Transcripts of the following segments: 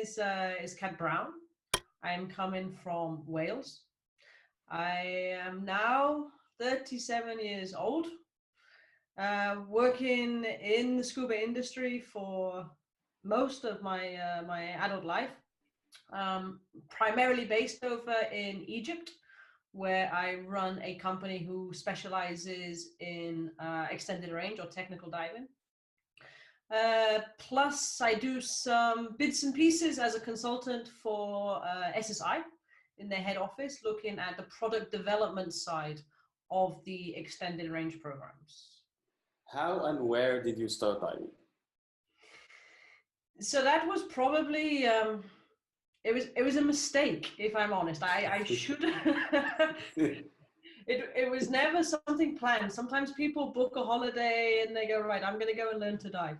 is Cat Braun. I'm coming from Wales. I am now 37 years old, working in the scuba industry for most of my adult life. Primarily based over in Egypt, where I run a company who specializes in extended range or technical diving. Plus, I do some bits and pieces as a consultant for SSI in their head office, looking at the product development side of the extended range programs. How and where did you start diving? So that was probably it was a mistake, if I'm honest. I should it was never something planned. Sometimes people book a holiday and they go, right, I'm going to go and learn to dive.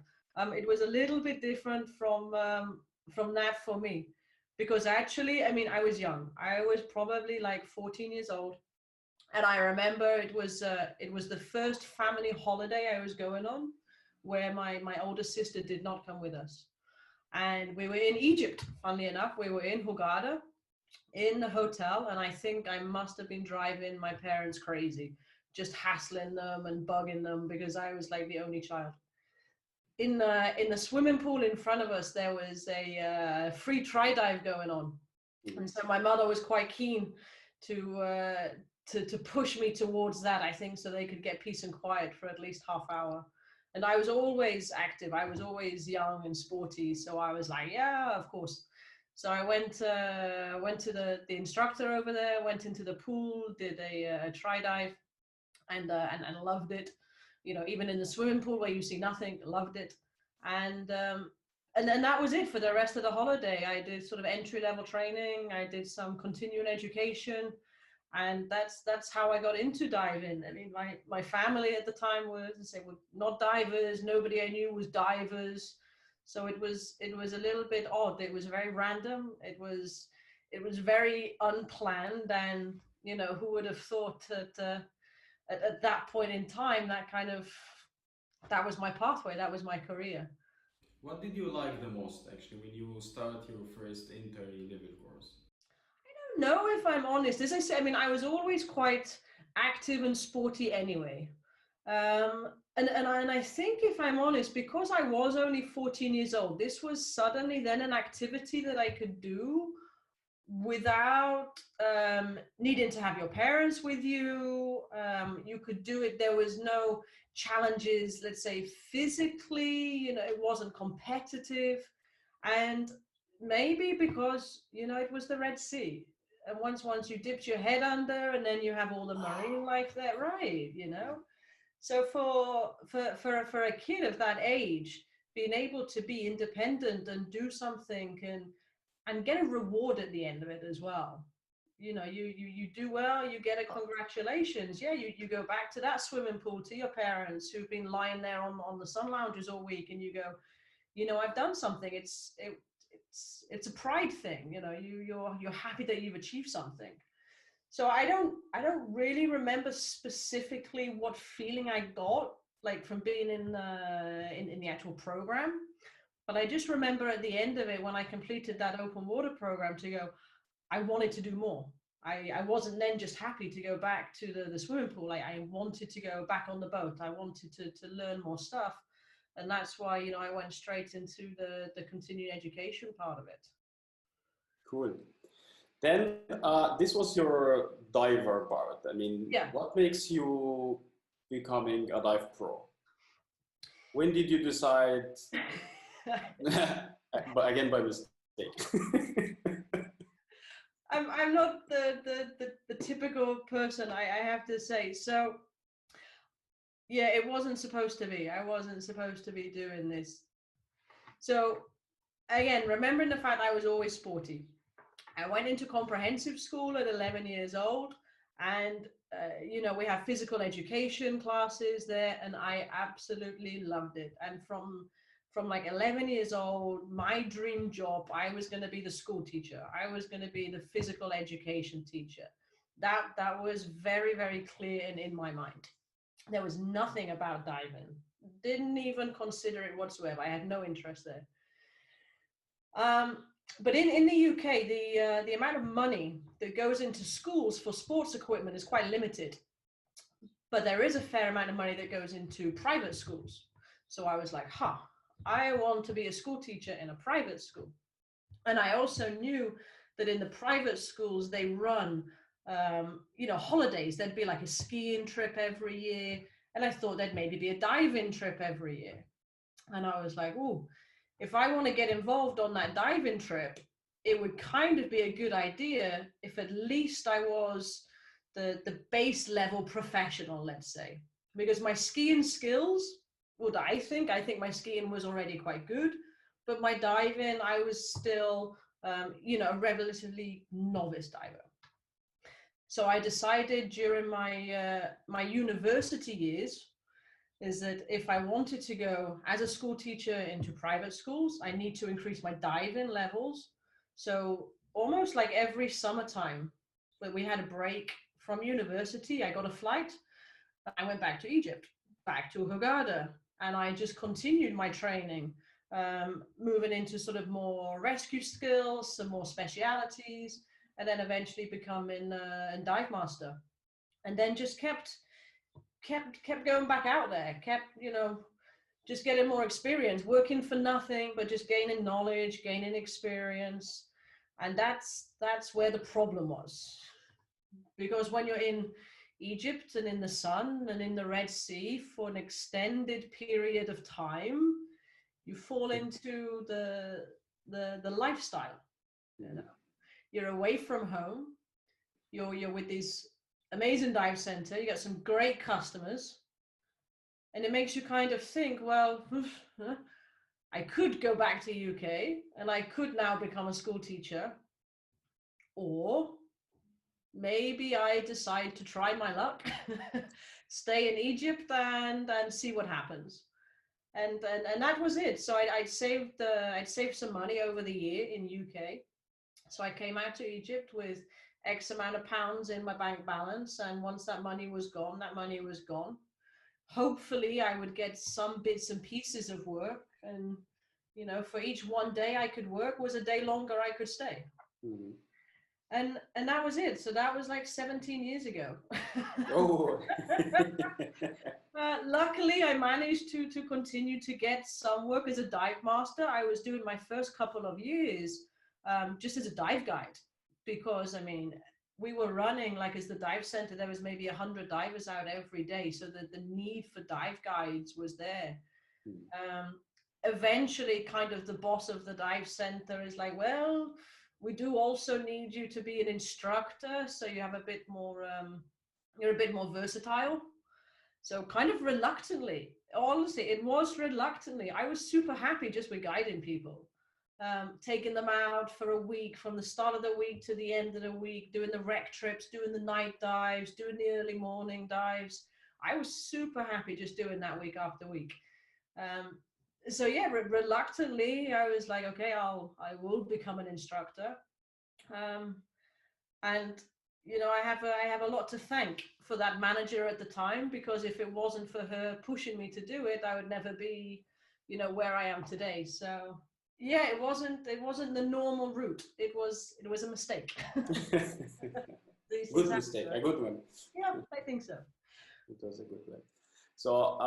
It was a little bit different from that for me, because actually, I mean, I was young. I was probably like 14 years old, and I remember it was the first family holiday I was going on, where my older sister did not come with us. And we were in Egypt, funnily enough. We were in Hurghada, in the hotel, and I think I must have been driving my parents crazy, just hassling them and bugging them because I was like the only child. In the swimming pool in front of us, there was a free tri dive going on, and so my mother was quite keen to push me towards that. I think so they could get peace and quiet for at least half hour. And I was always active. I was always young and sporty. So I was like, yeah, of course. So I went to the instructor over there, went into the pool, did a tri dive, and loved it. You know, even in the swimming pool where you see nothing, loved it. And then that was it for the rest of the holiday. I did sort of entry level training. I did some continuing education. And that's how I got into diving. I mean, my family at the time were not divers. Nobody I knew was divers, so it was a little bit odd. It was very random. It was very unplanned, and you know, who would have thought that at that point in time that was my pathway, that was my career. What did you like the most actually when you start your first entry level course? No, if I'm honest, as I said, I mean, I was always quite active and sporty anyway. And I think, if I'm honest, because I was only 14 years old, this was suddenly then an activity that I could do without needing to have your parents with you. You could do it. There was no challenges, let's say, physically, you know, it wasn't competitive. And maybe because, you know, it was the Red Sea. And once you dipped your head under, and then you have all the marine life there, right? You know, so for a kid of that age, being able to be independent and do something and get a reward at the end of it as well. You know, you do well, you get a congratulations. Yeah, you go back to that swimming pool to your parents who've been lying there on the sun lounges all week, and you go, you know, I've done something. It's a pride thing. You know, you're happy that you've achieved something. So I don't really remember specifically what feeling I got like from being in the actual program, but I just remember at the end of it, when I completed that open water program, to go, I wanted to do more. I wasn't then just happy to go back to the swimming pool. I wanted to go back on the boat. I wanted to learn more stuff. And that's why, you know, I went straight into the continuing education part of it. Cool. Then this was your diver part. I mean, yeah. What makes you becoming a dive pro? When did you decide? But again, by mistake. I'm not the typical person, I have to say. So yeah, it wasn't supposed to be. I wasn't supposed to be doing this. So again, remembering the fact I was always sporty, I went into comprehensive school at 11 years old, and you know, we have physical education classes there, and I absolutely loved it. And from like 11 years old, my dream job, I was going to be the school teacher. I was going to be the physical education teacher. That was very, very clear and in my mind. There was nothing about diving. Didn't even consider it whatsoever. I had no interest there. But in the UK, the amount of money that goes into schools for sports equipment is quite limited. But there is a fair amount of money that goes into private schools. So I was like, I want to be a school teacher in a private school. And I also knew that in the private schools, they run, holidays. There'd be like a skiing trip every year. And I thought there'd maybe be a diving trip every year. And I was like, oh, if I want to get involved on that diving trip, it would kind of be a good idea if at least I was the base level professional, let's say, because my skiing skills, I think my skiing was already quite good, but my diving, I was still, a relatively novice diver. So I decided during my university years is that if I wanted to go as a school teacher into private schools, I need to increase my diving levels. So almost like every summertime when we had a break from university, I got a flight. I went back to Egypt, back to Hurghada, and I just continued my training, moving into sort of more rescue skills, some more specialities, and then eventually becoming a dive master. And then just kept going back out there, just getting more experience, working for nothing, but just gaining knowledge, gaining experience. And that's where the problem was. Because when you're in Egypt and in the sun and in the Red Sea for an extended period of time, you fall into the lifestyle. You're away from home. You're with these amazing dive center. You got some great customers, and it makes you kind of think, well, I could go back to UK and I could now become a school teacher, or maybe I decide to try my luck, stay in Egypt and see what happens. And that was it. So I'd saved some money over the year in UK. So I came out to Egypt with X amount of pounds in my bank balance. And once that money was gone, that money was gone. Hopefully I would get some bits and pieces of work. And, for each one day I could work was a day longer I could stay. Mm-hmm. And that was it. So that was like 17 years ago. Oh. Luckily, I managed to continue to get some work as a dive master. I was doing my first couple of years just as a dive guide, because we were running, like, as the dive center, there was maybe 100 divers out every day, so that the need for dive guides was there. Eventually, kind of the boss of the dive center is like, well, we do also need you to be an instructor, so you have a bit more, you're a bit more versatile. So kind of reluctantly, honestly, it was reluctantly. I was super happy just with guiding people, taking them out for a week, from the start of the week to the end of the week, doing the rec trips, doing the night dives, doing the early morning dives. I was super happy just doing that week after week. So yeah, reluctantly, I was like, okay, I will become an instructor. And I have a lot to thank for that manager at the time, because if it wasn't for her pushing me to do it, I would never be, where I am today. So yeah, it wasn't the normal route. It was a mistake. Good mistake, a good one. Yeah, I think so. It was a good one. So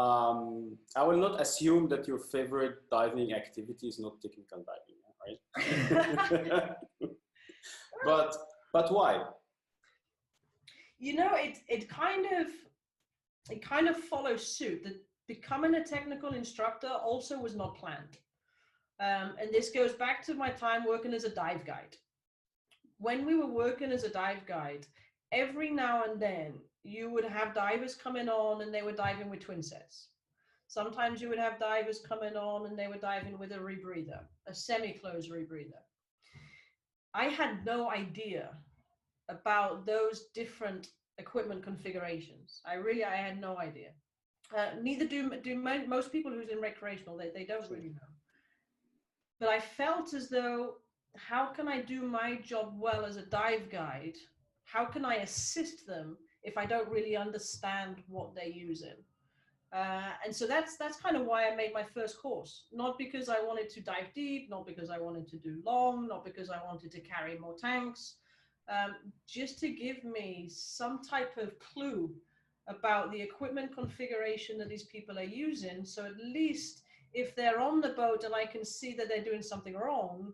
I will not assume that your favorite diving activity is not technical diving, right? But why? It kind of follows suit. That becoming a technical instructor also was not planned. And this goes back to my time working as a dive guide. When we were working as a dive guide, every now and then you would have divers coming on and they were diving with twin sets. Sometimes you would have divers coming on and they were diving with a rebreather, a semi-closed rebreather. I had no idea about those different equipment configurations. I had no idea. Neither do most people who's in recreational. They don't really know. But I felt as though, how can I do my job well as a dive guide? How can I assist them if I don't really understand what they're using? And so that's kind of why I made my first course. Not because I wanted to dive deep, not because I wanted to do long, not because I wanted to carry more tanks, just to give me some type of clue about the equipment configuration that these people are using. So at least if they're on the boat and I can see that they're doing something wrong,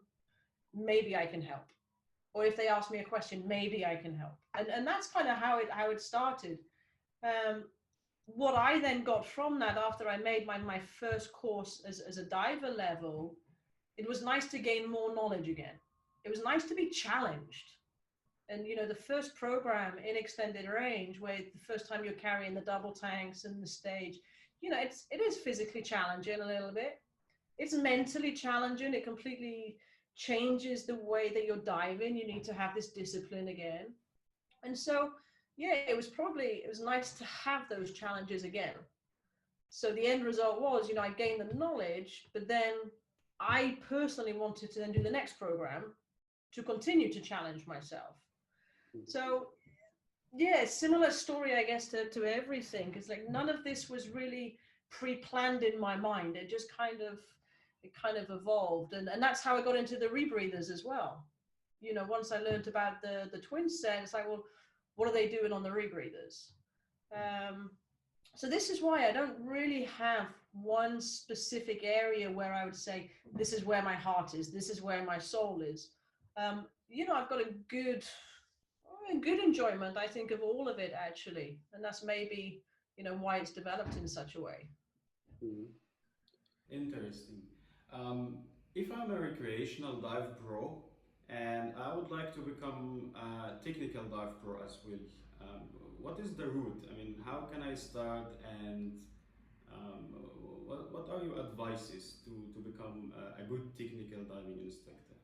maybe I can help. Or if they ask me a question, maybe I can help. And that's kind of how it started. What I then got from that after I made my first course as a diver level, it was nice to gain more knowledge again. It was nice to be challenged. And the first program in extended range, where the first time you're carrying the double tanks and the stage, it is physically challenging a little bit. It's mentally challenging. It completely changes the way that you're diving. You need to have this discipline again. And so, yeah, it was nice to have those challenges again. So the end result was, I gained the knowledge, but then I personally wanted to then do the next program to continue to challenge myself. So yeah, similar story, I guess, to everything. Because like none of this was really pre-planned in my mind. It kind of evolved. And that's how I got into the rebreathers as well. Once I learned about the twin set, it's like, well, what are they doing on the rebreathers? So this is why I don't really have one specific area where I would say, this is where my heart is, this is where my soul is. I've got a good enjoyment, I think, of all of it, actually. And that's maybe, why it's developed in such a way. Mhm. Interesting. If I'm a recreational dive pro and I would like to become a technical dive pro as well, um, what is the route? I mean, how can I start, and what are your advices to become a good technical diving instructor?